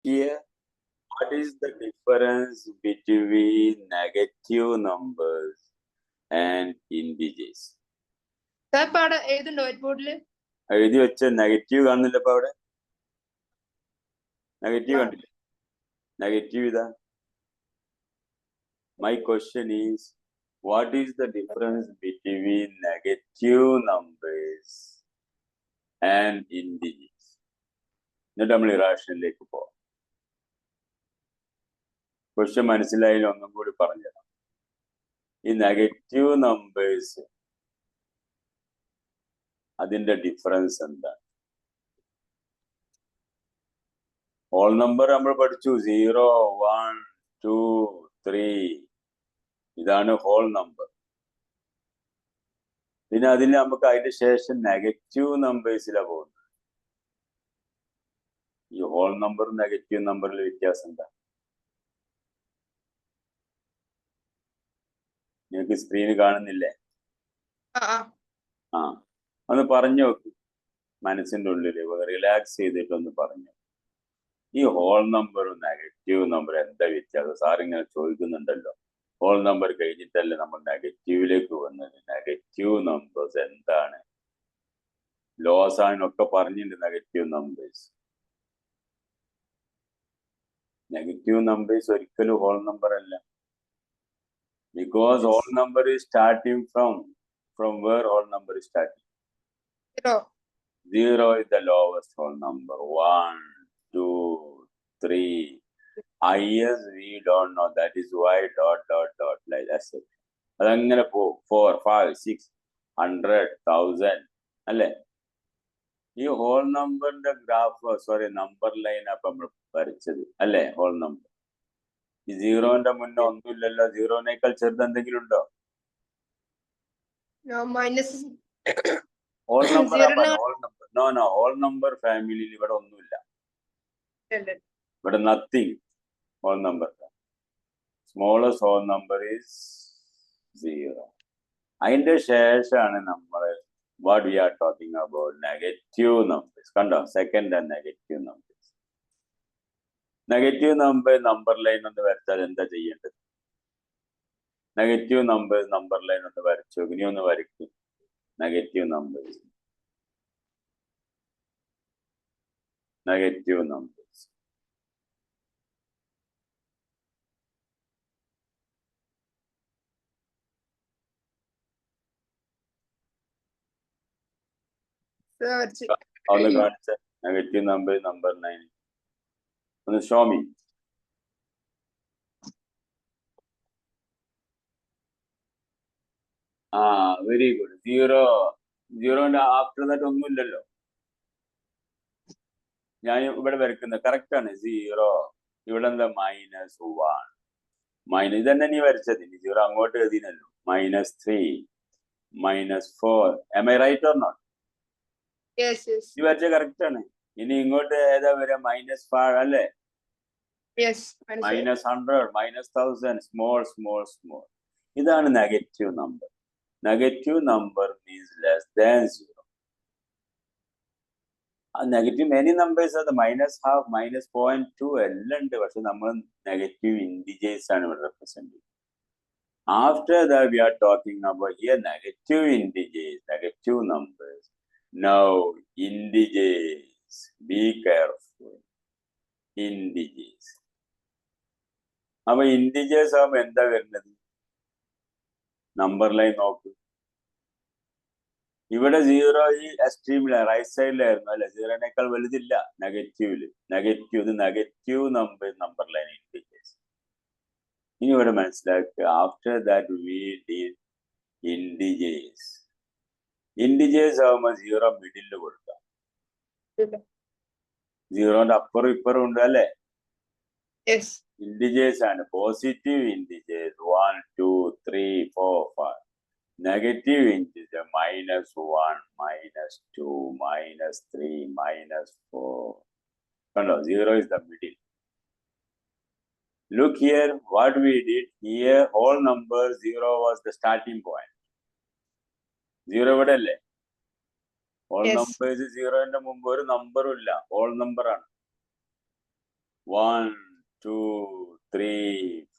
here, what is the difference between negative numbers and integers? എഴുതി വെച്ച negative കാണുന്നില്ല ഇപ്പൊ അവിടെ? നെഗറ്റീവ് കണ്ടില്ല? നെഗറ്റീവ് ഇതാ. My question is, what is the difference between negative numbers and integers? എന്നിട്ട് നമ്മൾ ഇറാഷനിലേക്ക് പോവാം. ക്വസ്റ്റ്യൻ മനസ്സിലായാലും ഒന്നും കൂടി പറഞ്ഞുതരാം. ഈ നെഗറ്റീവ് നമ്പേഴ്സ് അതിന്റെ ഡിഫറൻസ് എന്താണ്? ഹോൾ നമ്പർ നമ്മൾ പഠിച്ചു, 0, 1, 2, 3, ഇതാണ് ഹോൾ നമ്പർ. പിന്നെ അതിന് നമുക്ക് അതിന്റെ ശേഷം നെഗറ്റീവ് നമ്പേഴ്സിലാണ് പോകുന്നത്. ഈ ഹോൾ നമ്പറും നെഗറ്റീവ് നമ്പറിൽ വ്യത്യാസം എന്താ? നിങ്ങൾക്ക് സ്ക്രീന് കാണുന്നില്ലേ? ആ, ഒന്ന് പറഞ്ഞു നോക്ക്, മനസ്സിന്റെ ഉള്ളിൽ റിലാക്സ് ചെയ്തിട്ടൊന്ന് പറഞ്ഞു. ഈ ഹോൾ നമ്പറും നെഗറ്റീവ് നമ്പറും എന്താ വ്യത്യാസം? സാർ ഇങ്ങനെ ചോദിക്കുന്നുണ്ടല്ലോ. ഹോൾ നമ്പർ കഴിഞ്ഞിട്ടല്ലേ നമ്മൾ നെഗറ്റീവിലേക്ക് വന്നത്. നെഗറ്റീവ് നമ്പേഴ്സ് എന്താണ്? ലോസ് ആണെന്നൊക്കെ പറഞ്ഞിട്ടുണ്ട്. നെഗറ്റീവ് നമ്പേഴ്സ് ഒരിക്കലും ഹോൾ നമ്പർ അല്ല. Because whole number is starting from where whole number is starting? 0 is the lowest whole number. 1, 2, 3. Highest we don't know. That is why ... like that's it. അതങ്ങനെ പോകും. 4, 5, 6, 100, 1000 അല്ലേ? ഈ whole നമ്പറിന്റെ graph number line അപ്പൊ നമ്മൾ വരച്ചത് അല്ലേ? ഹോൾ നമ്പർ ഈ 0ന്റെ മുന്നേ ഒന്നുമില്ലല്ലോ. 0നേക്കാൾ ചെറുത് എന്തെങ്കിലും ഉണ്ടോ? ഹോൾ നമ്പർ ഹോൾ നമ്പർ ഫാമിലിയിൽ ഇവിടെ ഒന്നുമില്ല. ഇവിടെ nothing. Whole number smallest whole number is 0. അതിന്റെ ശേഷമാണ് നമ്മൾ what we are talking about negative numbers. കണ്ടോ? Second and negative numbers. Negative number line ഒന്ന് വരച്ചാൽ എന്താ ചെയ്യേണ്ടത്? നെഗറ്റീവ് നമ്പർ ലൈൻ ഒന്ന് വരച്ചു. ഇനി ഒന്ന് വരയ്ക്കും. നെഗറ്റീവ് നമ്പേഴ്സ് ഒന്ന് കാണിച്ച നെഗറ്റീവ് നമ്പർ 9 ഒന്ന് ഷോ മീ. Very good. 0ന്റെ ആഫ്റ്റർ ദാറ്റ് ഒന്നുമില്ലല്ലോ. ഞാൻ ഇവിടെ വരയ്ക്കുന്നത് കറക്റ്റ് ആണ്. 0 ഇവിടെ എന്താ? -1 ഇതന്നെ നീ വരച്ചത്. 0 അങ്ങോട്ട് എഴുതിനല്ലോ. -3, -4. Am I right or not? Yes. നീ വരച്ച കറക്റ്റ് ആണ്. ഇനി ഇങ്ങോട്ട് ഏതാ വരിക? -5 അല്ലേ? Yes. -100, -1000. സ്മോൾ. ഇതാണ് negative number. Negative number means less than 0. Negative many numbers അത് -half, -0.2 എല്ലാം ഉണ്ട്. പക്ഷെ നമ്മൾ നെഗറ്റീവ് ഇൻഡിജേഴ്സ് ആണ് ഇവിടെ റെപ്രസെന്റ് ചെയ്യുന്നത്. After that V are talking about here negative integers, negative numbers. Now integers, be careful. Integers. അപ്പൊ ഇൻഡിജേഴ്സ് ആകുമ്പോ എന്താ വരുന്നത്? നമ്പർ ലൈൻ നോക്ക്. ഇവിടെ 0 ഈ എക്സ്ട്രീമില് റൈറ്റ് സൈഡിലായിരുന്നു അല്ലെ? 0നേക്കാൾ വലുതില്ല negative negative number line integers. ഇനി ഇവിടെ മനസ്സിലാക്കുക. After that we did integers ആവുമ്പോ 0 മിഡിലിൽ കൊടുക്കാം. 0ന്റെ അപ്പുറം ഇപ്പുറം ഉണ്ട് അല്ലെ? ഇൻഡിജേഴ്സ് ആണ്. Positive integers 1, 2, 3, 4, 5. Negative integer -1, -2, -3, -4. No, 0 is the middle. Look here, what we did here, whole number 0 was the starting point. 0 ഇവിടെ അല്ലേ? Whole numbers 0ന്റെ മുമ്പ് ഒരു നമ്പറും ഇല്ല. Whole number ആണ്. 1, 2, 3,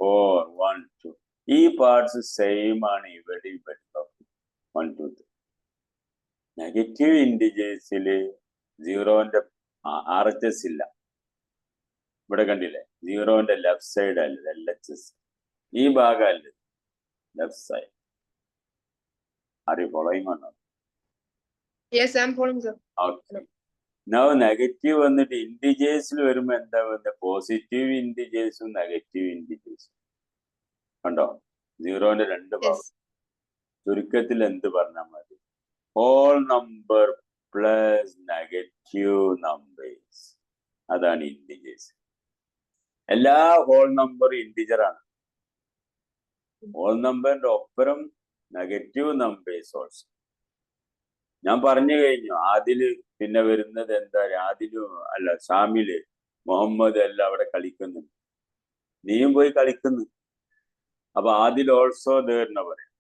4, 1, 2. ഈ പാർട്സ് സെയിം ആണ് ഇവിടെ ഇവിടെ 1, 2, 3. നെഗറ്റീവ് ഇൻഡിജേഴ്സിൽ സീറോന്റെ RHS ഇല്ല. ഇവിടെ കണ്ടില്ലേ, സീറോന്റെ ലെഫ്റ്റ് സൈഡ് അല്ല LHS, ഈ ഭാഗമല്ല left side. Are you following or not? Yes, I'm following, sir. Okay. Now negative വന്നിട്ട് ഇൻഡിജേഴ്സിൽ വരുമ്പോ എന്താ വന്നത്? പോസിറ്റീവ് ഇൻഡിജേഴ്സും നെഗറ്റീവ് ഇൻഡിജേഴ്സും. കണ്ടോ, സീറോന്റെ രണ്ട് ഭാഗം. Yes. ചുരുക്കത്തിൽ എന്ത് പറഞ്ഞാൽ മതി? Whole number plus negative numbers, അതാണ് ഇൻഡിജേഴ്സ്. എല്ലാ ഹോൾ നമ്പർ ഇൻഡിജർ ആണ്. ഹോൾ നമ്പറിന്റെ ഒപ്പരം നെഗറ്റീവ് നമ്പേഴ്സ് ഓൾസോ. ഞാൻ പറഞ്ഞു കഴിഞ്ഞു. ആദില് പിന്നെ വരുന്നത് എന്താ? ആദിലും അല്ല, ഷാമില്, മുഹമ്മദ് എല്ലാം അവിടെ കളിക്കുന്നുണ്ട്, നീയും പോയി കളിക്കുന്നു. അപ്പൊ ആദിൽ ഓൾസോ ദേർന്ന പറയും.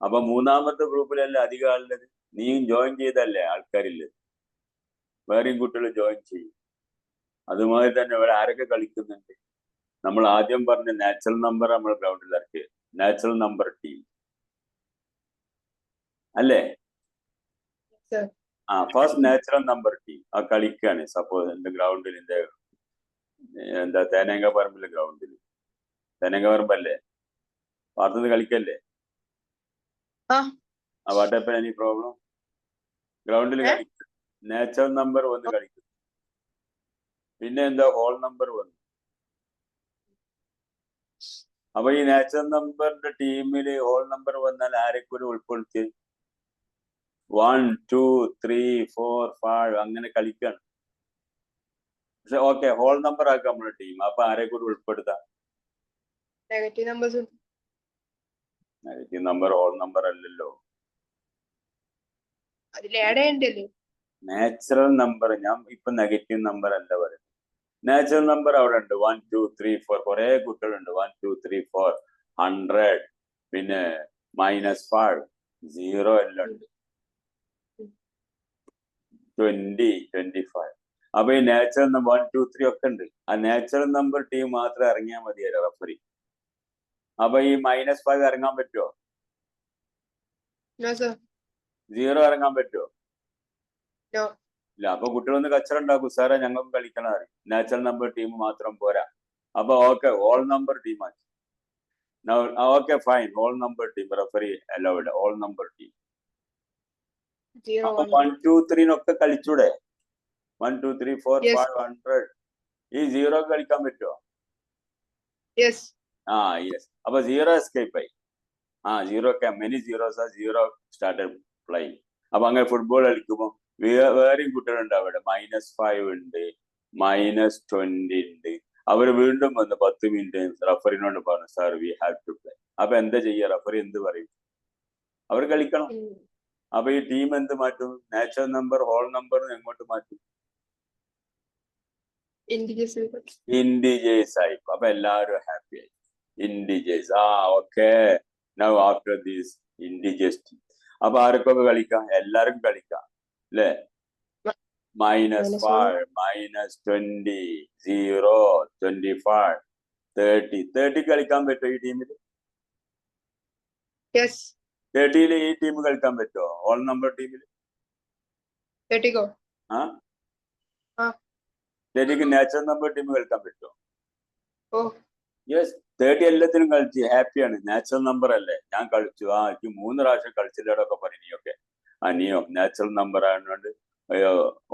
അപ്പൊ മൂന്നാമത്തെ ഗ്രൂപ്പിലല്ല അധികം ആളുള്ളത്, നീയും ജോയിൻ ചെയ്തല്ലേ ആൾക്കാരില്ല, വേറെയും കുട്ടികൾ ജോയിൻ ചെയ്യും. അതുമാതിരി തന്നെ ഇവിടെ ആരൊക്കെ കളിക്കുന്നുണ്ട്? നമ്മൾ ആദ്യം പറഞ്ഞ നാച്ചുറൽ നമ്പർ നമ്മൾ ഗ്രൗണ്ടിൽ ഇറക്കി, നാച്ചുറൽ നമ്പർ ടീം അല്ലേ? Sir. First natural number team ആ കളിക്കാണ്. സപ്പോസ് എന്റെ ഗ്രൗണ്ടിൽ എന്താ തേനേങ്ക പറമ്പിലെ ഗ്രൗണ്ടിൽ, തേനേങ്ക പറമ്പല്ലേ, വാർത്തത് കളിക്കല്ലേ? വാട്ടപ്പ എനി പ്രോബ്ലം? ഗ്രൗണ്ടിൽ കളിക്കും, നാച്ചുറൽ നമ്പർ വന്ന് കളിക്കും. പിന്നെ എന്താ, ഹോൾ നമ്പർ വന്നു. അപ്പൊ ഈ നാച്ചുറൽ നമ്പറിന്റെ ടീമിൽ ഹോൾ നമ്പർ വന്നാൽ ആരെക്കൂടി ഉൾപ്പെടുത്തി? 1, 2, 3, 4, 5 അങ്ങനെ കളിക്കാണ്. പക്ഷെ ഓക്കെ, ഹോൾ നമ്പർ ആക്കാം നമ്മുടെ ടീം. അപ്പൊ ആരെ കൂടി ഉൾപ്പെടുത്താം? Negative numbers. Negative number whole number അല്ലല്ലോ. അതിൽ ആഡ് ചെയ്യണ്ടല്ലോ. Natural number. ഞാൻ ഇപ്പൊ നെഗറ്റീവ് നമ്പർ അല്ല പറയുന്നത്. നാച്ചുറൽ നമ്പർ അവിടെ ഉണ്ട്. 1, 2, 3, 4 കുറെ കുട്ടികളുണ്ട്. 1, 2, 3, 4, 100, പിന്നെ -5, 0 എല്ലാം ഉണ്ട്. 20, 25. അപ്പൊ ഈ നാച്ചുറൽ നമ്പർ 1, 2, 3 ഒക്കെ ഉണ്ട്. ആ നാച്ചുറൽ നമ്പർ ടീം മാത്രം ഇറങ്ങിയാൽ മതിയല്ലോ റഫറി. അപ്പൊ ഈ -5 ഇറങ്ങാൻ പറ്റുമോ? No, sir. 0 ഇറങ്ങാൻ പറ്റുമോ? No. ഇല്ല. അപ്പൊ കുട്ടികളൊന്ന് കച്ചറ ഉണ്ടാക്കും, സാറേ ഞങ്ങൾക്ക് കളിക്കണം അറിയും, നാച്ചുറൽ നമ്പർ ടീം മാത്രം പോരാ. അപ്പൊ ഓക്കെ, ഹോൾ നമ്പർ ടീം ആക്കി. Okay fine, whole number team referee allowed, whole number team. 0, അപ്പൊ 1. 1, 2, 3 ഒക്കെ കളിച്ചൂടെ? 1, 2, 3, 4, Yes. 5, 100. ഈ 0 കളിക്കാൻ പറ്റുമോ? Yes. യെസ്. അപ്പൊ 0 എസ്കേപ്പ് ആയി. 0 മെനി സീറോസ് ആ 0 സ്റ്റാർട്ടഡ് പ്ലേയിങ്. അപ്പൊ അങ്ങനെ ഫുട്ബോൾ കളിക്കുമ്പോൾ വേറെയും കുട്ടികളുണ്ട് അവിടെ. -5 ഉണ്ട്, -20 ഉണ്ട്. അവര് വീണ്ടും വന്ന് 10 മിനിറ്റ് റഫറിനോട് പറഞ്ഞു, sir we have to play. അപ്പൊ എന്താ ചെയ്യുക? റഫറി എന്ത് പറയും? അവർ കളിക്കണം. അപ്പൊ ഈ ടീം എന്ത് മാറ്റും? നാച്ചുറൽ നമ്പർ ഹോൾ നമ്പർ എങ്ങോട്ട് മാറ്റും? ഇൻഡിജേഴ്സ് ആയി. അപ്പൊ എല്ലാവരും ഹാപ്പി ആയി. Integers. Okay, now after these integers team. അപ്പൊ ആർക്കൊക്കെ കളിക്കാം? എല്ലാവർക്കും കളിക്കാം അല്ലേ? -5, -20, 0, 25, 30 കളിക്കാൻ പറ്റുമോ ഈ ടീമിൽ? Yes. 30 ഈ ടീം കളിക്കാൻ പറ്റുമോ? ഹോൾ നമ്പർ ടീമിൽ 30 go. 30 നാച്ചുറൽ നമ്പർ ടീം കളിക്കാൻ പറ്റുമോ? Oh. യെസ്. 30 എല്ലാത്തിനും കളിച്ച് ഹാപ്പിയാണ്. നാച്ചുറൽ നമ്പർ അല്ലേ? ഞാൻ കളിച്ചു. എനിക്ക് 3 പ്രാവശ്യം കളിച്ചില്ലടൊക്കെ പറയും നീയൊക്കെ. നീയോ നാച്ചുറൽ നമ്പർ ആയതുകൊണ്ട്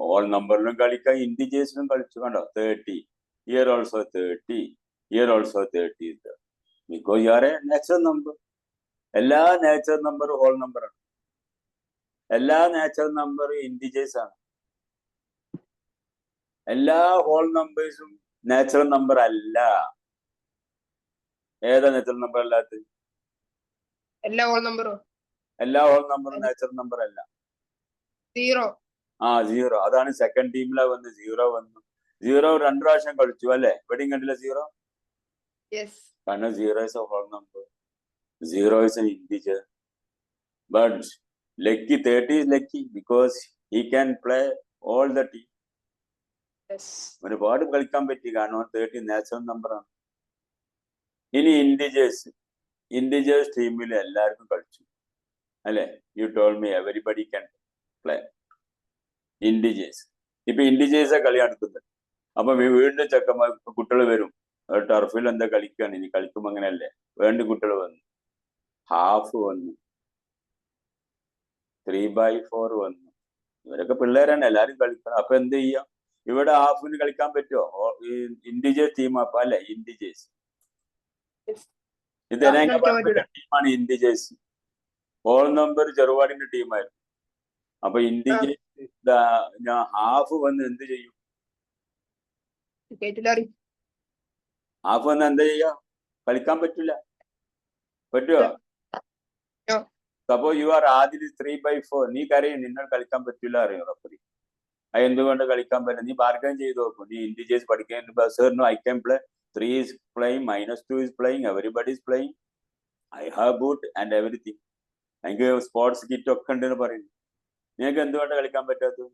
ഹോൾ നമ്പറിലും കളിക്കാം, ഇൻഡിജേഴ്സിലും കളിച്ചു. കണ്ടോ, 30 year also 30 year also 30 because you are A natural number. എല്ലാ നാച്ചുറൽ നമ്പറും ഹോൾ നമ്പറാണ്. എല്ലാ നാച്ചുറൽ നമ്പറും ഇൻഡിജേഴ്സ് ആണ്. എല്ലാ ഹോൾ നമ്പേഴ്സും നാച്ചുറൽ നമ്പർ അല്ല. ഏതാ നാച്ചുറൽ നമ്പർ അല്ലാത്തത്? എല്ലാ ഹോൾ നമ്പറും. എല്ലാ ഹോൾ നമ്പറും നാച്ചുറൽ നമ്പർ അല്ല. 0. 0. അതാണ് സെക്കൻഡ് ടീമിലാ വന്ന് 0 വന്നു. 0 2 പ്രാവശ്യം കളിച്ചു അല്ലേ? ഇവിടെയും കണ്ടില്ല 0? Yes. കാരണം 0 is a whole number. 0 is an integer. But lucky 30 is lucky because he can play all the team. Yes. ഒരുപാട് കളിക്കാൻ പറ്റി, കാരണം 30 നാച്ചുറൽ നമ്പറാണ്. ഇനി ഇൻഡിജേഴ്സ് ടീമിൽ എല്ലാവർക്കും കളിച്ചു അല്ലെ? You told me everybody can play integers. ഇപ്പൊ ഇൻഡിജേഴ്സാ കളി നടക്കുന്നത്. അപ്പൊ വീണ്ടും ചെക്കന്മാർ കുട്ടികൾ വരും, ടർഫിൽ എന്താ കളിക്കാണ്, ഇനി കളിക്കുമ്പോ അങ്ങനെയല്ലേ, വേണ്ട കുട്ടികൾ വന്നു, ഹാഫ് വന്നു, 3/4 വന്നു. ഇവരൊക്കെ പിള്ളേരാണ്, എല്ലാരും കളിക്കണം. അപ്പൊ എന്ത് ചെയ്യാം, ഇവിടെ ഹാഫിന് കളിക്കാൻ പറ്റുമോ? ഇൻഡിജേഴ്സ് ടീം അപ്പൊ അല്ലെ ഇൻഡിജേഴ്സ്. Yes. ഇത് ടീമാണ് ഇൻഡിജേഴ്സ്. ഹോൾ നമ്പർ ചെറുപാടിന്റെ ടീമായിരുന്നു. അപ്പൊ ഇൻഡിജേഴ്സ് ഞാൻ ഹാഫ് വന്ന് എന്ത് ചെയ്യും? ഹാഫ് വന്ന് എന്താ ചെയ്യാ? കളിക്കാൻ പറ്റില്ല. പറ്റുമോ? സപ്പോസ് യു ആർ ആദ്യം 3/4, നീ കരയും, നിന്നോട് കളിക്കാൻ പറ്റില്ല അറിയോ റഫറി? അത് എന്തുകൊണ്ട് കളിക്കാൻ പറ്റില്ല? നീ ബാർഗൻ ചെയ്ത് നോക്കും. നീ ഇൻഡിജേഴ്സ് പഠിക്കാൻ no I can play, 3 is playing, -2 is playing, everybody is playing, I have boot and everything, എനിക്ക് സ്പോർട്സ് കിറ്റ് ഒക്കെ ഉണ്ടെന്ന് പറയുന്നു. നിങ്ങൾക്ക് എന്തുകൊണ്ട് കളിക്കാൻ പറ്റാത്തത്?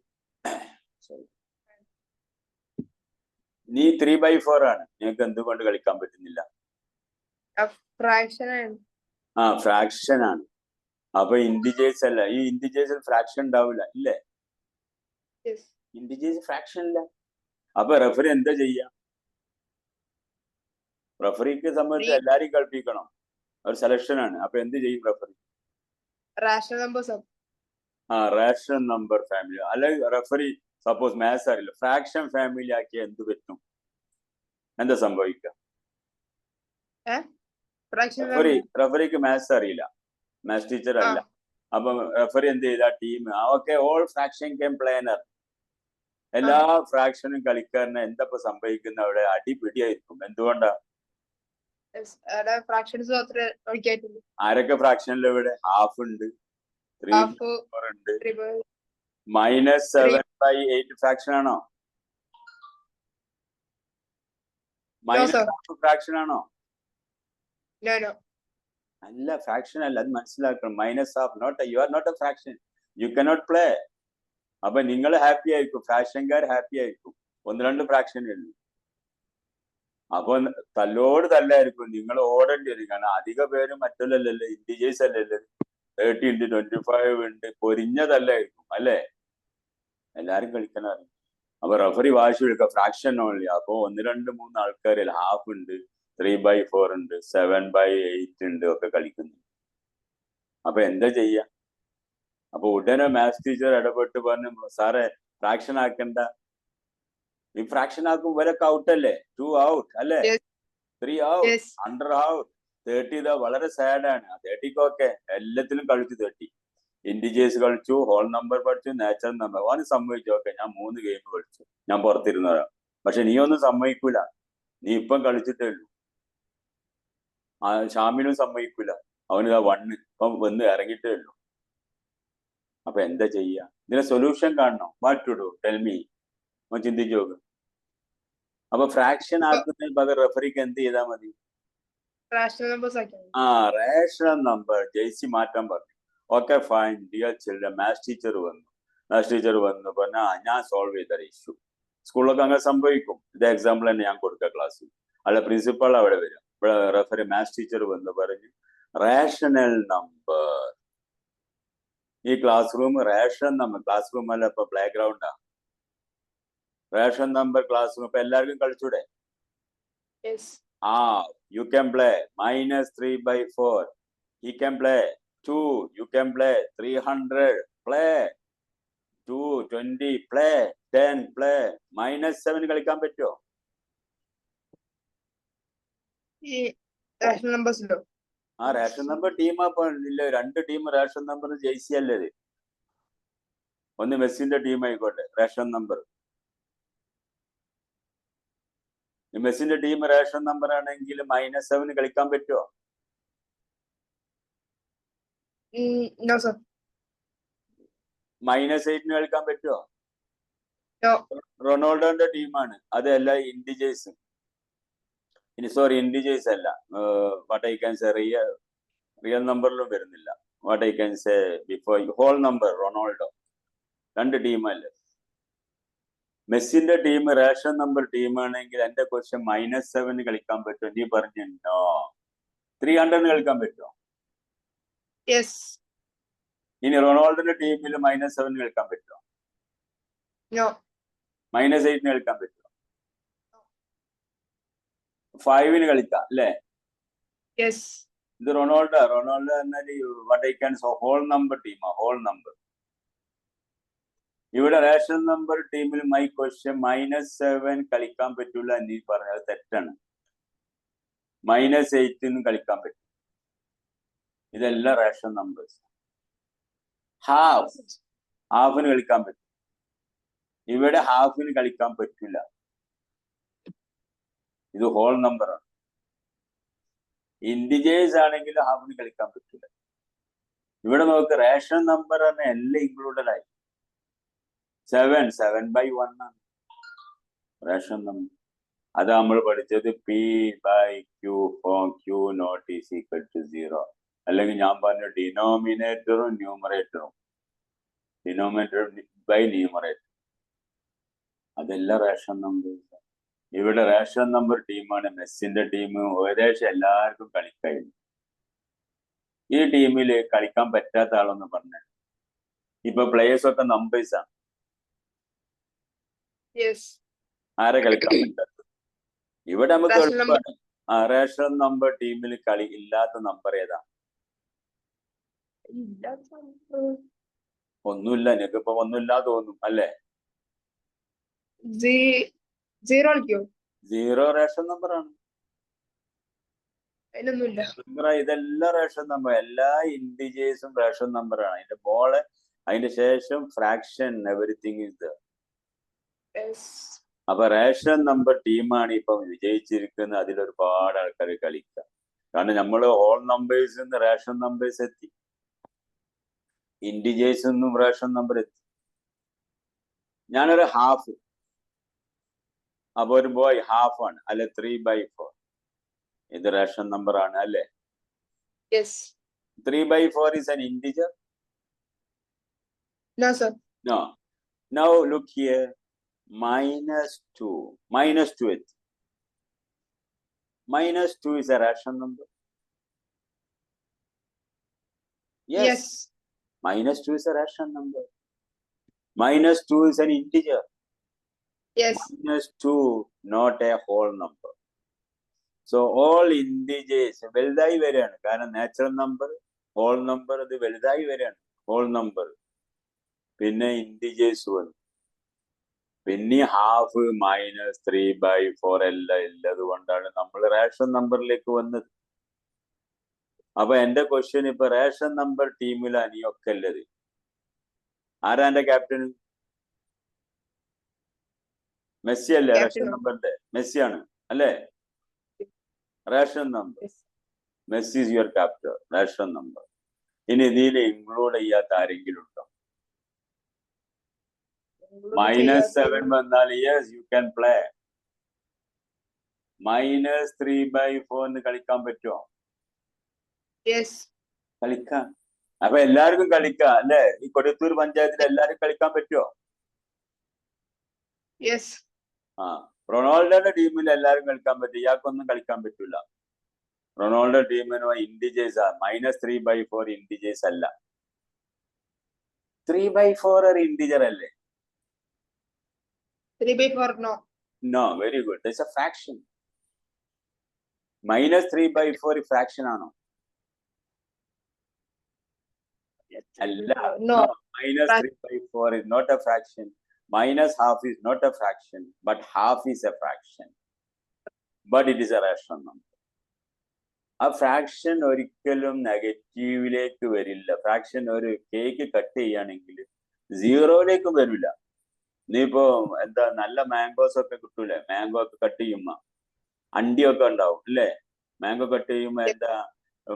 നീ 3/4 ആണ്, നിങ്ങൾക്ക് എന്തുകൊണ്ട് കളിക്കാൻ പറ്റുന്നില്ല? ഫ്രാക്ഷൻ ആണ്. അപ്പൊ ഇൻഡിജേഴ്സ് അല്ല. ഈ ഇൻഡിജേഴ്സിൽ ഫ്രാക്ഷൻ ഉണ്ടാവില്ല ഇല്ലേ? ഇൻഡിജേഴ്സ് ഫ്രാക്ഷൻ ഇല്ല. അപ്പൊ റെഫറി എന്താ ചെയ്യാ? റെഫറിക്ക് സംബന്ധിച്ച് എല്ലാരെയും കളിപ്പിക്കണം, ഒരു സെലക്ഷൻ ആണ്. അപ്പൊ എന്ത് ചെയ്യും റെഫറി? Ration number family. അല്ലെങ്കിൽ റെഫറി സപ്പോസ് മാത്സ് അറിയില്ല, ഫ്രാക്ഷൻ ഫാമിലി ആക്കിയ എന്ത് പറ്റും? എന്താ സംഭവിക്കുക? റെഫറിക്ക് മാത്സ് അറിയില്ല, മാത്സ് ടീച്ചർ അല്ല. അപ്പൊ റെഫറി എന്ത് ചെയ്ത team okay all fraction game planner, എല്ലാ ഫ്രാക്ഷനും കളിക്കാരനെ എന്താ സംഭവിക്കുന്ന? അവിടെ അടിപിടിയായിരിക്കും. എന്തുകൊണ്ടാ? ആരൊക്കെ ഫ്രാക്ഷനിൽ? ഇവിടെ ഹാഫ് ഉണ്ട്, 3/4 ഉണ്ട്, -7/8 ഫ്രാക്ഷൻ ആണോ? ഫ്രാക്ഷൻ ആണോ? അല്ല, ഫ്രാക്ഷൻ അല്ല, അത് മനസ്സിലാക്കണം. -1/2, not you are not a fraction, you cannot play. അപ്പൊ നിങ്ങൾ ഹാപ്പി ആയിരിക്കും, ഫ്രാക്ഷൻകാർ ഹാപ്പി ആയിരിക്കും, 1-2 ഫ്രാക്ഷനേ ഉള്ളൂ. അപ്പൊ തല്ലോട് തല്ലായിരിക്കും, നിങ്ങൾ ഓടേണ്ടി വരും. കാരണം അധിക പേരും മറ്റല്ലല്ലോ, ഇൻഡിജേഴ്സ് അല്ലല്ലോ, 30 ഉണ്ട്, 25 ഉണ്ട്, പൊരിഞ്ഞ തല്ലായിരിക്കും അല്ലേ? എല്ലാരും കളിക്കണം അറിയും. അപ്പൊ റഫറി വാശി എടുക്കുക, ഫ്രാക്ഷൻ ഓൺലി. അപ്പൊ 1, 2, 3 ആൾക്കാരിൽ ഹാഫ് ഉണ്ട്, 3/4 ഉണ്ട്, 7/8 ഉണ്ട്, ഒക്കെ കളിക്കുന്നു. അപ്പൊ എന്താ ചെയ്യാ? അപ്പൊ ഉടനെ മാത്സ് ടീച്ചർ ഇടപെട്ട് പറഞ്ഞു, സാറേ ഫ്രാക്ഷൻ ആക്കണ്ട. ഈ ഫ്രാക്ഷൻ ആക്കും ഇവരൊക്കെ ഔട്ട് അല്ലേ? 2 ഔട്ട് അല്ലേ? 3 ഔട്ട്, അണ്ടർ ഔട്ട്. 30 വളരെ സാഡാണ്. 30 എല്ലാത്തിലും കളിച്ചു. 30 ഇൻഡിജേഴ്സ് കളിച്ചു, ഹോൾ നമ്പർ പഠിച്ചു, നാച്ചുറൽ നമ്പർ. ഓന് സമ്മതിച്ചു, ഓക്കെ ഞാൻ 3 ഗെയിം കളിച്ചു, ഞാൻ പുറത്തിരുന്നതാ. പക്ഷെ നീ ഒന്നും സമ്മതിക്കൂല, നീ ഇപ്പം കളിച്ചിട്ടേ ഉള്ളൂ. ഷാമിനും സമ്മതിക്കൂല, അവനിതാ 1 ഇപ്പം വന്ന് ഇറങ്ങിയിട്ടേ ഉള്ളൂ. അപ്പൊ എന്താ ചെയ്യാ? ഇതിനെ സൊല്യൂഷൻ കാണണം. What to do? Tell me. ചിന്തിച്ചു നോക്ക്. അപ്പൊ ഫ്രാക്ഷൻ ആക്കുന്നതിന് പകരം റെഫറിക്ക് എന്ത് ചെയ്താൽ മതി? റേഷണൽ നമ്പർ ജെയ്സി മാറ്റാൻ പറഞ്ഞു. Okay fine, dear children. Maths teacher വന്നു പറഞ്ഞാ ഞാൻ സോൾവ് ചെയ്ത ഇഷ്യൂ. സ്കൂളിലൊക്കെ അങ്ങനെ സംഭവിക്കും. ഇത് എക്സാമ്പിൾ തന്നെ ഞാൻ കൊടുക്കുക ക്ലാസ്സിൽ. അല്ല പ്രിൻസിപ്പൾ അവിടെ വരും. ഇവിടെ റെഫറി മാത്സ് ടീച്ചർ വന്ന് പറഞ്ഞു റേഷണൽ നമ്പർ. ഈ classroom ration number, classroom അല്ല, ഇപ്പൊ പ്ലേ ഗ്രൗണ്ടാ. Ration number classroom. ഇപ്പൊ എല്ലാവർക്കും കളിച്ചൂടെ? You can play -3/4. He can play 2. You can play 300. Play 220. Play 10. Play -7 കളിക്കാൻ പറ്റുമോ? റേഷൻ നമ്പർ ടീം അപ്പൊ ഇല്ല. 2 ടീം റേഷൻ നമ്പർ ജെയ്സി അല്ലേ? ഒന്ന് മെസ്സിന്റെ ടീം ആയിക്കോട്ടെ റേഷൻ നമ്പർ. മെസ്സിന്റെ ടീം റേഷൻ നമ്പർ ആണെങ്കിൽ -7 കളിക്കാൻ പറ്റുമോ? -8 കളിക്കാൻ പറ്റുമോ? റൊണാൾഡോന്റെ ടീമാണ് അതല്ല ഇൻഡിജേഴ്സ്. ഇൻഡിജേഴ്സ് അല്ല. What I can say, real നമ്പറിലും വരുന്നില്ല. What I can say before whole number Ronaldo. 2 ടീമല്ലേ? മെസ്സിന്റെ ടീം റേഷൻ നമ്പർ ടീമാണെങ്കിൽ എന്റെ ക്വസ്റ്റ്യൻ -7 കളിക്കാൻ പറ്റുമോ? നീ പറഞ്ഞു നോ. 300 കളിക്കാൻ പറ്റുമോ? Yes. ഇനി റൊണാൾഡോന്റെ ടീമിൽ -7 കളിക്കാൻ പറ്റുമോ? No. -8 കളിക്കാൻ പറ്റുമോ? 5 കളിക്കാം അല്ലേ? Yes. ഇത് റൊണാൾഡോ എന്നാൽ what I can whole number ടീമാ, ഹോൾ നമ്പർ. ഇവിടെ റേഷൻ നമ്പർ ടീമിൽ മൈ ക്വസ്റ്റ്യൻ -7 കളിക്കാൻ പറ്റൂല നീ പറഞ്ഞത് തെറ്റാണ്. -8 കളിക്കാൻ പറ്റും. ഇതെല്ലാം റേഷൻ നമ്പേഴ്സ്. ഹാഫിന് കളിക്കാൻ പറ്റും. ഇവിടെ ഹാഫിന് കളിക്കാൻ പറ്റില്ല. ഇത് ഹോൾ നമ്പറാണ്. ഇൻഡിജേഴ്സ് ആണെങ്കിൽ ഹാഫിന് കളിക്കാൻ പറ്റില്ല. ഇവിടെ നോക്ക് റേഷൻ നമ്പർ ആണ് എല്ലാം ഇൻക്ലൂഡഡ് ആയി. 7/1 ആണ് റേഷൻ നമ്പർ. അത് നമ്മൾ പഠിച്ചത് P/Q/Q0 അല്ലെങ്കിൽ ഞാൻ പറഞ്ഞ ഡിനോമിനേറ്ററും ന്യൂമറേറ്ററും. ഡിനോമിനേറ്റർ ബൈ ന്യൂമറേറ്റർ അതെല്ലാം റേഷൻ നമ്പർ. ഇവിടെ റേഷൻ നമ്പർ ടീമാണ് മെസ്സിന്റെ ടീം. ഏകദേശം എല്ലാവർക്കും കളിക്കായിരുന്നു. ഈ ടീമിൽ കളിക്കാൻ പറ്റാത്ത ആളൊന്ന് പറഞ്ഞു. ഇപ്പൊ പ്ലേയേഴ്സ് ഒക്കെ നമ്പേഴ്സ് ആണ്. Yes. ആരെ കളിക്കാൻ പറ്റാത്തത്? ഇവിടെ നമുക്ക് റേഷൻ നമ്പർ. എളുപ്പമാണ്. റേഷൻ നമ്പർ ടീമിൽ കളി ഇല്ലാത്ത നമ്പർ ഏതാ? ഒന്നുമില്ല. നിനക്കിപ്പോ ഒന്നുമില്ല തോന്നും അല്ലേ? 0 കളിക്കോ? 0 റേഷൻ നമ്പർ ആണ്. അതിനൊന്നുമില്ല. ഇതെല്ലാം റേഷൻ നമ്പർ. എല്ലാ ഇൻഡിജേഴ്സും റേഷൻ നമ്പർ ആണ്. അതിന്റെ മോള് അതിന്റെ ശേഷം fraction everything is there. Yes. അപ്പൊ റേഷൻ നമ്പർ ടീമാണ് ഇപ്പൊ വിജയിച്ചിരിക്കുന്നത്. അതിലൊരുപാട് ആൾക്കാർ കളിക്കുക. കാരണം നമ്മൾ ഹോൾ നമ്പേഴ്സ് നിന്ന് റേഷൻ നമ്പേഴ്സ് എത്തി. ഇൻഡിജേഴ്സ് നിന്നും റേഷൻ നമ്പർ എത്തി. ഞാനൊരു ഹാഫ്. അപ്പൊ ഒരു ബോയ് ഹാഫ് ആണ് അല്ലെ? 3/4 ഇത് റേഷൻ നമ്പർ ആണ് അല്ലേ? Yes. 3/4 is an integer? No, sir. No. Now look here. -2. -2 it. -2 is a ration number. Yes. -2 is a ration number. -2 is an integer. Yes. -2 not a whole number. So all integers വലുതായി വരികയാണ്. കാരണം natural number whole number ഇത് വലുതായി വരികയാണ്. Whole number പിന്നെ integers വന്നു. പിന്നെ half -3/4 എല്ലാം ഉള്ളത് കൊണ്ടാണ് നമ്മൾ റേഷൻ നമ്പറിലേക്ക് വന്നത്. അപ്പൊ എന്റെ ക്വസ്റ്റ്യൻ ഇപ്പൊ റേഷൻ നമ്പർ ടീമിലാണ് നീ ഒക്കെ ഉള്ളത്. ആരാ എന്റെ ക്യാപ്റ്റൻ? മെസ്സി അല്ലേ? റേഷൻ നമ്പറിന്റെ മെസ്സിയാണ് അല്ലേ? Ration number. Messi is your captain. Ration number. ഇനി ഇതിൽ ഇൻക്ലൂഡ് ചെയ്യാത്ത ആരെങ്കിലും ഉണ്ടോ? -7 വന്നാൽ യെസ് യു ക്യാൻ പ്ലേ. -3/4 കളിക്കാൻ പറ്റുമോ? Yes. കളിക്കാം. അപ്പൊ എല്ലാവർക്കും കളിക്കാം അല്ലെ? ഈ കൊടിയത്തൂർ പഞ്ചായത്തിൽ എല്ലാവർക്കും കളിക്കാൻ പറ്റുമോ? Yes. റൊണാൾഡോയുടെ ടീമിൽ എല്ലാവർക്കും കളിക്കാൻ പറ്റും. ഇയാൾക്കൊന്നും കളിക്കാൻ പറ്റൂല. റൊണാൾഡോ ടീമിന് ഇൻഡിജേഴ്സ് ആണ്. -3/4 ഇൻഡിജേഴ്സ് അല്ല. 3/4 ഒരു ഇൻഡിജർ അല്ലേ? 3/4 no. No, very good. There's a fraction. -3/4 fraction ആണോ? അല്ല. No. -3/4 is not a fraction. -half is not a fraction, but half is a fraction. But it is a rational number. ആ fraction ഒരിക്കലും നെഗറ്റീവിലേക്ക് വരില്ല. Fraction ഒരു cake cut ചെയ്യുകയാണെങ്കിൽ 0യിലേക്കും വരില്ല. നീ ഇപ്പോ എന്താ നല്ല മാംഗോസ് ഒക്കെ കിട്ടൂലേ? മാംഗോ ഒക്കെ കട്ട് ചെയ്യുമ്പോ അണ്ടിയൊക്കെ ഉണ്ടാവും അല്ലേ? മാംഗോ കട്ട് ചെയ്യുമ്പോ എന്താ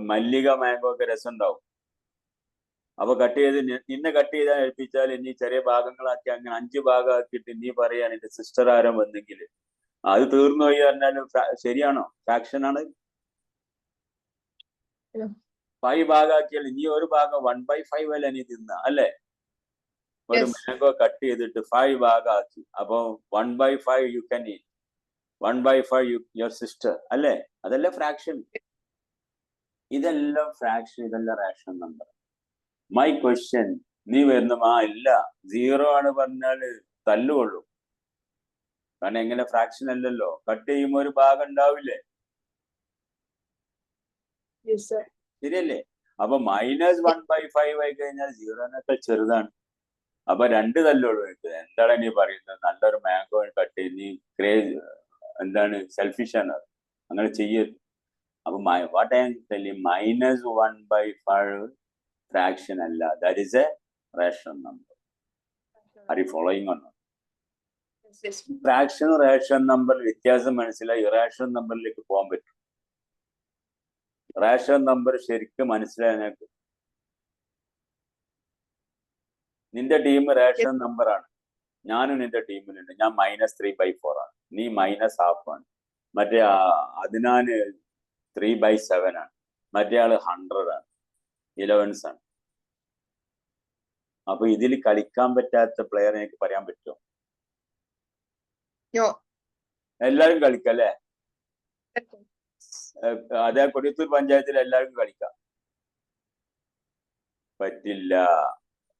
മല്ലിക മാംഗോ ഒക്കെ രസം ഉണ്ടാവും. അപ്പൊ കട്ട് ചെയ്ത് നിന്നെ കട്ട് ചെയ്താൽ ഏൽപ്പിച്ചാൽ നീ ചെറിയ ഭാഗങ്ങളാക്കി അങ്ങനെ 5 ഭാഗമാക്കിയിട്ട് നീ പറയാണ് എന്റെ സിസ്റ്റർ ആരോ വന്നെങ്കിൽ അത് തീർന്നു പോയി പറഞ്ഞാലും ശരിയാണോ? ഫ്രാക്ഷൻ ആണ്. 5 ഭാഗമാക്കിയാൽ നീ ഒരു ഭാഗം 1/5 അല്ല നീ തിന്ന അല്ലേ? ഒരു Yes. മാംഗോ കട്ട് ചെയ്തിട്ട് 5 ഭാഗമാക്കി. അപ്പൊ 1/5 you can eat, 1/5 your sister, അല്ലേ? അതല്ലേ ഫ്രാക്ഷൻ. ഇതെല്ലാം ഫ്രാക്ഷൻ, ഇതെല്ലാം റാഷണൽ നമ്പർ. മൈ ക്വസ്റ്റ്യൻ, നീ വരുന്ന ഇല്ല 0 ആണ് പറഞ്ഞാല് തല്ലുകൊള്ളും. കാരണം എങ്ങനെ ഫ്രാക്ഷൻ അല്ലല്ലോ, കട്ട് ചെയ്യുമ്പോ ഒരു ഭാഗം ഉണ്ടാവില്ലേ? Yes, sir. ശരിയല്ലേ? അപ്പൊ -1/5 ആയി കഴിഞ്ഞാൽ 0-നേക്കാൾ ചെറുതാണ്. അപ്പൊ 2 തല്ലുള്ളൂ. എന്താണ് നീ പറയുന്നത്? നല്ലൊരു മാംഗോ കട്ട് ചെയ്ത് നീ എന്താണ് സെൽഫിഷ് ആണ്, അങ്ങനെ ചെയ്യരുത്. അപ്പൊ what I am telling, -1/5 fraction അല്ല, that is a rational number. Are you following or not? Yes, yes. ഫ്രാക്ഷനും റേഷണൽ നമ്പർ വ്യത്യാസം മനസ്സിലായി ഇറാഷണൽ നമ്പറിലേക്ക് പോകാൻ പറ്റും. റേഷണൽ നമ്പർ ശരിക്കും മനസ്സിലായ നിനക്ക്, നിന്റെ ടീം റേഷണൽ നമ്പർ ആണ്, ഞാനും നിന്റെ ടീമിലുണ്ട്. ഞാൻ -3/4 ആണ്, നീ -½ ആണ്, മറ്റേ അതിനാന് 3/7 ആണ്, മറ്റേ ആള് 100 ആണ്, 11s ആണ്. അപ്പൊ ഇതിൽ കളിക്കാൻ പറ്റാത്ത പ്ലെയർ എനിക്ക് പറയാൻ പറ്റുമോ? No. എല്ലാരും കളിക്കല്ലേ? അതേ കൊടിയത്തൂർ പഞ്ചായത്തിൽ എല്ലാവർക്കും കളിക്കാം? പറ്റില്ല.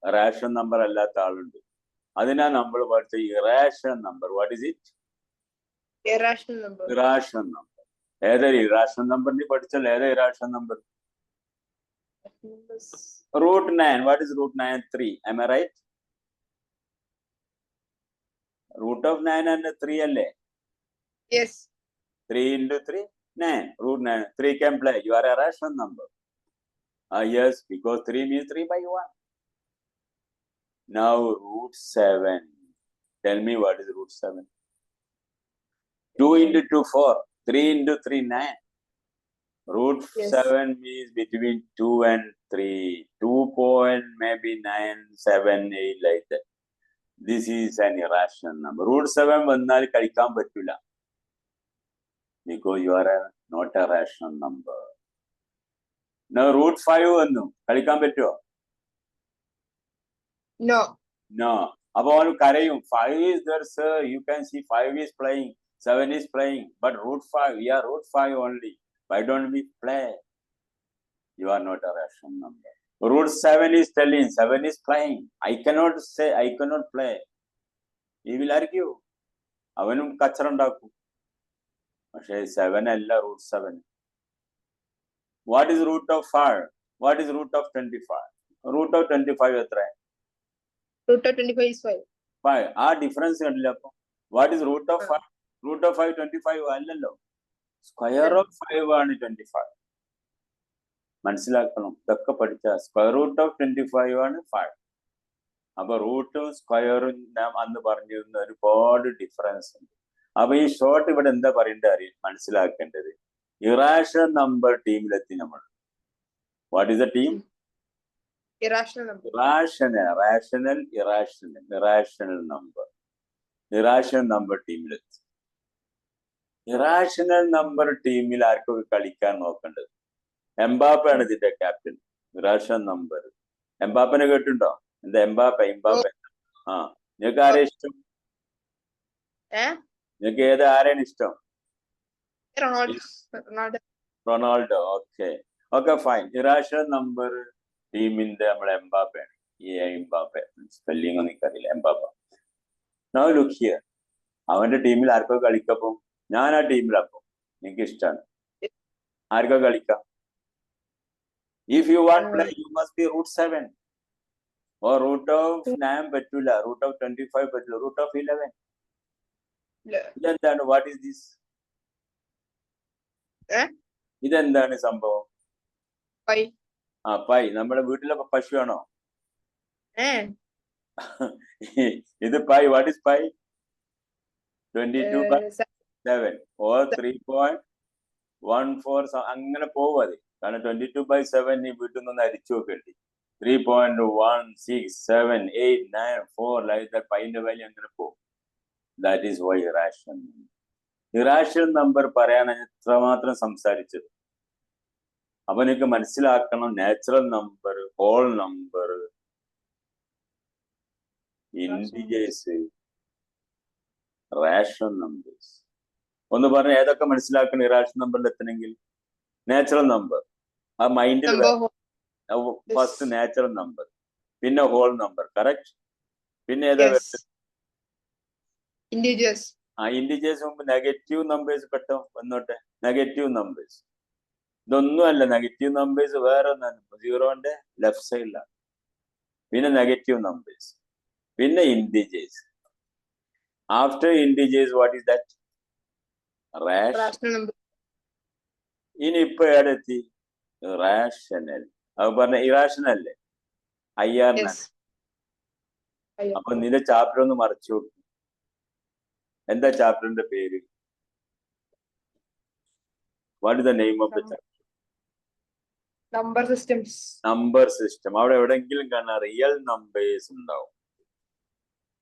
റേഷൻ നമ്പർ അല്ലാത്ത ആളുണ്ട്. അതിനാ നമ്മൾ പഠിച്ച irrational number. What is it? Irrational number. Irrational number. ഏതൊരു ഇറാഷണൽ നമ്പർ നീ പഠിച്ചല്ലോ? ഏതാ irrational number? Numbers. √9. What is √9? 3. Am I right? √9 and 3 അല്ലേ? Yes. 3 into 3, 9. √9. 3 can play. You are a rational number. Yes, because 3 means 3/1. Now √7. Tell me what is √7? 2 into 2, 4. 3 into 3, 9. √7 means between 2 and 3. 2.978 like that. This is an irrational number. √7 വന്നാൽ കളിക്കാൻ പറ്റില്ല. Because you are not a rational number. Now √5 വന്നു, കളിക്കാൻ പറ്റുമോ? No. No. അപ്പൊ അവൻ കരയും. 5 is there, sir. You can see 5 is playing, 7 is playing, but √5, we are √5 only. Why don't we play? You are not a rational number. √7 is telling 7 is playing. I cannot say I cannot play. He will argue. അവനും കച്ചറ ഉണ്ടാക്കും. പക്ഷേ 7 അല്ല √7. What is √5? What is √25? √25 എത്ര? √25 is 5. 5. ആ difference കണ്ടില്ല. അപ്പൊ what is √5? √5 25 അല്ലല്ലോ. സ്ക്വയർ ഓഫ് 5 ആണ് 25. മനസ്സിലാക്കണം. ഇതൊക്കെ പഠിച്ച സ്ക്വയർ √25 ആണ് 5. അപ്പൊ റൂട്ടും സ്ക്വയറും ഞാൻ അന്ന് പറഞ്ഞിരുന്ന ഒരുപാട് ഡിഫറൻസ് ഉണ്ട്. അപ്പൊ ഈ ഷോർട്ട് ഇവിടെ എന്താ പറയേണ്ടത് മനസ്സിലാക്കേണ്ടത്, ഇറാഷണൽ നമ്പർ ടീമിലെത്തി നമ്മൾ. What is the team? Irrational number. Irrational number ടീമിലെത്തി. ഇറാഷണൽ നമ്പർ ടീമിൽ ആർക്കൊക്കെ കളിക്കാൻ നോക്കേണ്ടത്? എംബാപ്പയാണ് ഇതിന്റെ ക്യാപ്റ്റൻ. ഇറാഷണൽ നമ്പർ എംബാപ്പനെ കേട്ടിട്ടുണ്ടോ? എന്താ എംബാപ്പെ? ആ, നിങ്ങൾക്ക് ആരെ ഇഷ്ടം? നിങ്ങൾക്ക് ആരെയാണ് ഇഷ്ടം? Ronaldo. Okay fine. Irrational number ടീമിന്റെ നമ്മളെ എംബാപ്പയാണ്. ഈ എംബാപ്പെ സ്പെല്ലിംഗ് ഒന്നും എനിക്കറിയില്ല. എംബാപ്പ. Now look here. അവന്റെ ടീമിൽ ആർക്കൊക്കെ കളിക്കപ്പോ? ഞാൻ ആ ടീമിലപ്പോ എനിക്ക് ഇഷ്ടമാണ്. ആർക്കൊക്കെ കളിക്കാം? If you want play you must be √7 or √9 പറ്റൂല, √25 പറ്റൂല, √11. ഇതെന്താണ്? What is this? ഇതെന്താണ് സംഭവം? പൈ. നമ്മുടെ വീട്ടിലെ പശുവാണോ? ഇത് pi. What is pi? 22/7 or 3.14 അങ്ങനെ പോവും അത്. കാരണം 22/7 നീ വീട്ടിൽ നിന്ന് അരിച്ചു നോക്കേണ്ടി. 3.16789 like that. പൈന്റെ വാല്യൂ അങ്ങനെ പോകും. That is why irrational number പറയാൻ എത്രമാത്രം സംസാരിച്ചത്. അപ്പൊ എനിക്ക് മനസ്സിലാക്കണം, natural number, whole number, integers, rational numbers. ഒന്ന് പറഞ്ഞ ഏതൊക്കെ മനസ്സിലാക്കണം ഇറാഷണൽ നമ്പറിൽ എത്തണമെങ്കിൽ? നാച്ചുറൽ നമ്പർ, ആ മൈൻഡിൽ Number. ഫസ്റ്റ് നാച്ചുറൽ നമ്പർ, പിന്നെ ഹോൾ നമ്പർ, കറക്റ്റ്. പിന്നെ ഏതാ Yes. Integers. ആ ഇൻഡിജേഴ്സ് മുമ്പ് നെഗറ്റീവ് നമ്പേഴ്സ് പെട്ടോ വന്നോട്ടെ. നെഗറ്റീവ് നമ്പേഴ്സ് ഇതൊന്നുമല്ല. നെഗറ്റീവ് നമ്പേഴ്സ് വേറെ ഒന്നാണ്, സീറോന്റെ ലെഫ്റ്റ് സൈഡിലാണ്. പിന്നെ നെഗറ്റീവ് നമ്പേഴ്സ്, പിന്നെ integers. After integers what is that? Rational number. ഇനി ഇപ്പൊ ഏടെത്തി? റാഷണൽ. അത് പറഞ്ഞ ഇറാഷണൽ അല്ലേ? IR. Yes. അപ്പൊ നിന്റെ ചാപ്റ്റർ ഒന്ന് മറച്ചു നോക്കി. എന്താ ചാപ്റ്ററിന്റെ പേര്? What is the name of the chapter? Number systems. Number system. അവിടെ എവിടെങ്കിലും കാണാൻ റിയൽ നമ്പേഴ്സ് ഉണ്ടാവും.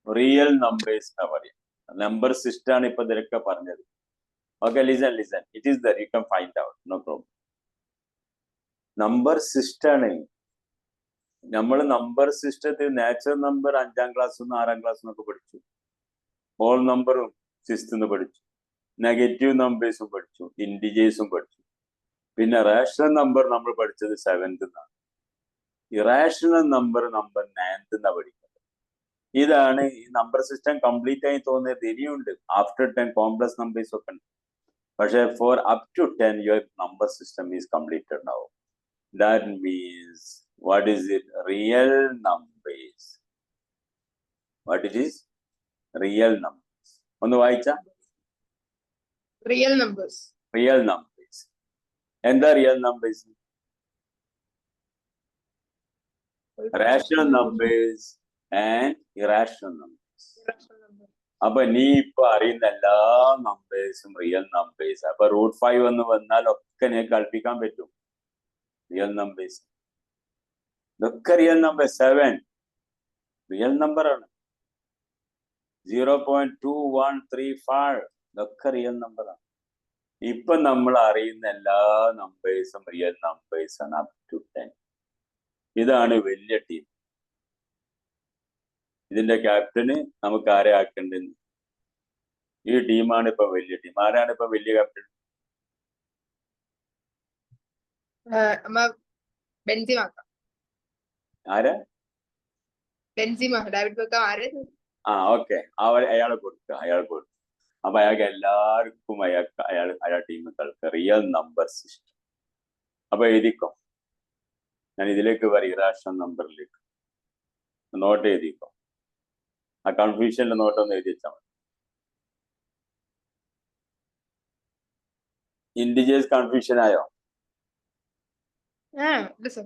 റിയൽ നമ്പേഴ്സ് എന്നാ പറയാം. നമ്പർ സിസ്റ്റം ആണ് ഇപ്പൊ ഇതിലൊക്കെ പറഞ്ഞത്. Okay, listen. It is there, you can find out, no problem. Number system ആണ്. നമ്മൾ നമ്പർ സിസ്റ്റത്തിൽ നാച്ചുറൽ നമ്പർ 5ാം ക്ലാസ് 6ാം ക്ലാസ് എന്നൊക്കെ പഠിച്ചു. ഹോൾ നമ്പറും 6th പഠിച്ചു. നെഗറ്റീവ് നമ്പേഴ്സും പഠിച്ചു. ഇൻഡിജേഴ്സും പഠിച്ചു. പിന്നെ റാഷണൽ നമ്പർ നമ്മൾ പഠിച്ചത് 7th. ഇറാഷണൽ നമ്പർ 9th പഠിക്കുന്നത്. ഇതാണ് ഈ നമ്പർ സിസ്റ്റം കംപ്ലീറ്റ് ആയി തോന്നിയത്. ഇനിയുണ്ട് ആഫ്റ്റർ 10 കോംപ്ലക്സ് നമ്പേഴ്സ് ഒക്കെ ഉണ്ട്. പക്ഷെ four up to 10 your number system is completed now. That means what is it? Real numbers. What it is? Real numbers. ഒന്ന് വായിച്ച Real numbers. Real numbers. എന്താ real numbers? Rational numbers and irrational numbers. Irrational number. അപ്പൊ നീ ഇപ്പൊ അറിയുന്ന എല്ലാ നമ്പേഴ്സും real numbers. അപ്പൊ √5 എന്ന് വന്നാൽ ഒക്കെ നീ കളിപ്പിക്കാൻ പറ്റും. റിയൽ നമ്പേഴ്സ് ഇതൊക്കെ റിയൽ നമ്പർ. 7 റിയൽ നമ്പർ ആണ്. 0.2135 ഇതൊക്കെ റിയൽ നമ്പർ ആണ്. ഇപ്പൊ നമ്മൾ അറിയുന്ന എല്ലാ നമ്പേഴ്സും റിയൽ നമ്പേഴ്സ് ആണ് അപ് ടു 10. ഇതാണ് വലിയ ടീം. ഇതിന്റെ ക്യാപ്റ്റന് നമുക്ക് ആരെ ആക്കേണ്ടത്? ഈ ടീമാണ് ഇപ്പൊ വലിയ ടീം. ആരാണ് ഇപ്പൊ വലിയ ക്യാപ്റ്റൻ? Benzema. ആരാ? Benzema. David Beckham. ഓക്കെ, അയാളെ കൊടുക്കുക. അപ്പൊ അയാൾക്ക് എല്ലാവർക്കും അയാൾ ടീം കളിക്കുക. Real number system. അപ്പൊ എഴുതിക്കോ. ഞാൻ ഇതിലേക്ക് വരാം, ഇറാഷണൽ നമ്പറിലേക്ക്. നോട്ട് എഴുതിക്കോ. ആ കൺഫ്യൂഷനിൽ നോട്ടൊന്ന് എഴുതി വെച്ചാൽ മതി. ഇൻഡിജേഴ്സ് കൺഫ്യൂഷൻ ആയോ? Listen.